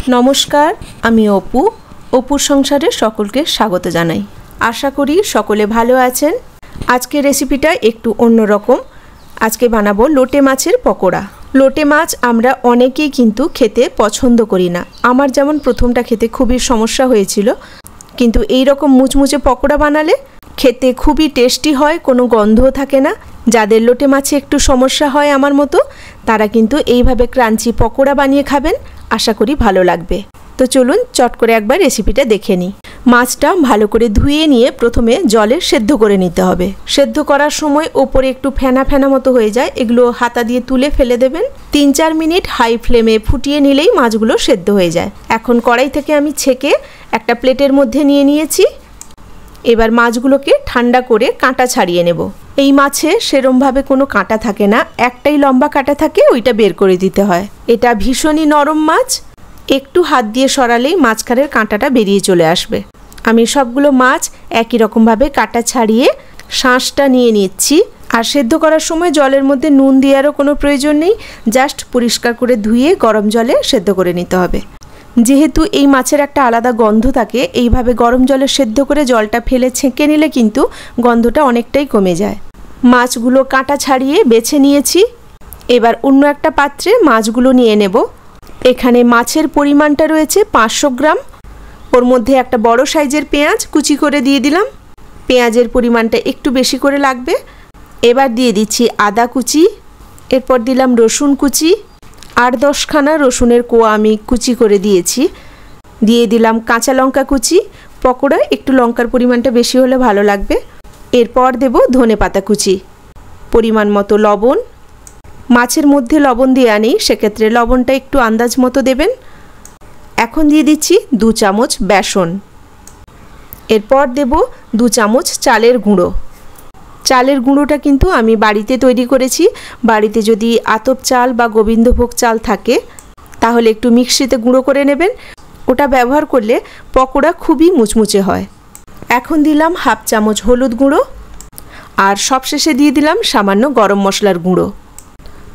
नमस्कार आमी अपू अपुर संसारे सकलके स्वागत जानाई। आशा करी सकले भालो आछेन। आजके रेसिपिटा एकटू अन्यरकम। आजके बानाबो लोटे माछेर पकोड़ा। लोटे माछ आमरा अनेकेई किन्तु खेते पछंद करी ना। आमार जेमन प्रथमटा खेते खूबई समस्या हयेछिलो, किन्तु एई रकम मुचमुचे पकोड़ा बानाले खेते खूबई टेस्टी हय, कोनो गन्धो थाके ना। जादेर लोटे माछे एकटू समस्या हय आमार मतो तारा किन्तु एइभाবে क्रांची पकोड़ा बानिये खाबेन, आशा करी भालो लागबे। तो चलुन चट करे एकबार रेसिपिटा देखे निই। माछटा भालो करे धुए निয়ে प्रथमे जले सेদ্ধ करे निते होबे। सेদ্ধ करार समय ओपरे एकटू फेना फेना मतो हये যায়, एगुलो हाता दिए तुले फेले देবেন। 3-4 मिनट हाई फ्लेमे फुटिয়ে নিলেই মাছগুলো সেদ্ধ হয়ে যায়। এখন কড়াই থেকে আমি ছেঁকে একটা প্লেটের মধ্যে নিয়ে নিয়েছি। এবার মাছগুলোকে ঠান্ডা করে কাঁটা ছাড়িয়ে নেব। এই মাছে সেরমভাবে কোনো কাঁটা থাকে না, একটাই লম্বা কাঁটা থাকে, ওইটা বের করে দিতে হয়। এটা ভীষণই নরম মাছ, একটু হাত দিয়ে সরালেই মাছখানের কাঁটাটা বেরিয়ে চলে আসবে। আমি সবগুলো মাছ একই রকমভাবে কাঁটা ছাড়িয়ে শাঁসটা নিয়ে নিচ্ছি। আর সেদ্ধ করার সময় জলের মধ্যে নুন দেওয়ারও কোনো প্রয়োজন নেই, জাস্ট পরিষ্কার করে ধুয়ে গরম জলে সেদ্ধ করে নিতে হবে। যেহেতু এই মাছের একটা আলাদা গন্ধ থাকে, এইভাবে গরম জলে সেদ্ধ করে জলটা ফেলে ছেঁকে নিলে কিন্তু গন্ধটা অনেকটাই কমে যায়। মাছগুলো কাঁটা ছাড়িয়ে বেছে নিয়েছি। এবার অন্য একটা পাত্রে মাছগুলো নিয়ে নেব। এখানে মাছের পরিমাণটা রয়েছে 500 গ্রাম। ওর মধ্যে একটা বড় সাইজের পেঁয়াজ কুচি করে দিয়ে দিলাম। পেঁয়াজের পরিমাণটা একটু বেশি করে লাগবে। এবার দিয়ে দিচ্ছি আদা কুচি, এরপর দিলাম রসুন কুচি, 8-10 খানা রসুনের কোয়া আমি কুচি করে দিয়েছি। দিয়ে দিলাম কাঁচা লঙ্কা কুচি, পকোড়া একটু লঙ্কার পরিমাণটা বেশি হলে ভালো লাগবে। এরপর দেব ধনেপাতা কুচি, পরিমাণ মতো লবণ। মাছের মধ্যে লবণ দেওয়া নেই, সেক্ষেত্রে লবণটা একটু আন্দাজ মতো দেবেন। এখন দিয়ে দিচ্ছি 2 চামচ বেসন। এরপর দেব 2 চামচ চালের গুঁড়ো। চালের গুঁড়োটা কিন্তু আমি বাড়িতে তৈরি করেছি। বাড়িতে যদি আতপ চাল বা গোবিন্দভোগ চাল থাকে তাহলে একটু মিক্সিতে গুঁড়ো করে নেবেন, ওটা ব্যবহার করলে পকোড়া খুবই মুচমুচে হয়। এখন দিলাম 1/2 চামচ হলুদ গুঁড়ো আর সবশেষে দিয়ে দিলাম সামান্য গরম মশলার গুঁড়ো।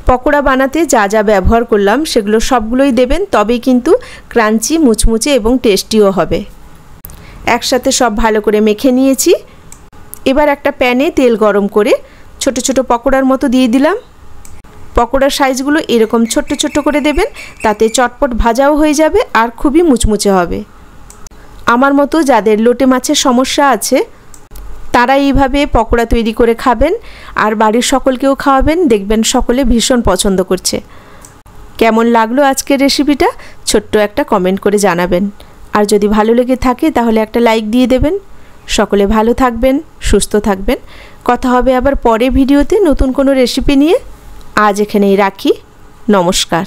পকোড়া বানাতে যা যা ব্যবহার করলাম সেগুলো সবগুলোই দেবেন, তবেই কিন্তু ক্রাঞ্চি মুচমুচে এবং টেস্টিও হবে। একসাথে সব ভালো করে মেখে নিয়েছি। এবার একটা প্যানে তেল গরম করে ছোট ছোট পকোড়ার মতো দিয়ে দিলাম। পকোড়ার সাইজগুলো এরকম ছোট্ট ছোট্ট করে দেবেন, তাতে চটপট ভাজাও হয়ে যাবে আর খুবই মুচমুচে হবে। আমার মতো যাদের লোটে মাছের সমস্যা আছে তারা এইভাবে পকোড়া তৈরি করে খাবেন আর বাড়ির সকলকেও খাওয়াবেন, দেখবেন সকলে ভীষণ পছন্দ করছে। কেমন লাগলো আজকের রেসিপিটা ছোট্ট একটা কমেন্ট করে জানাবেন। আর যদি ভালো লেগে থাকে তাহলে একটা লাইক দিয়ে দেবেন। সকলে ভালো থাকবেন, সুস্থ থাকবেন। কথা হবে আবার পরে ভিডিওতে নতুন কোনো রেসিপি নিয়ে। আজ এখানেই রাখি। নমস্কার।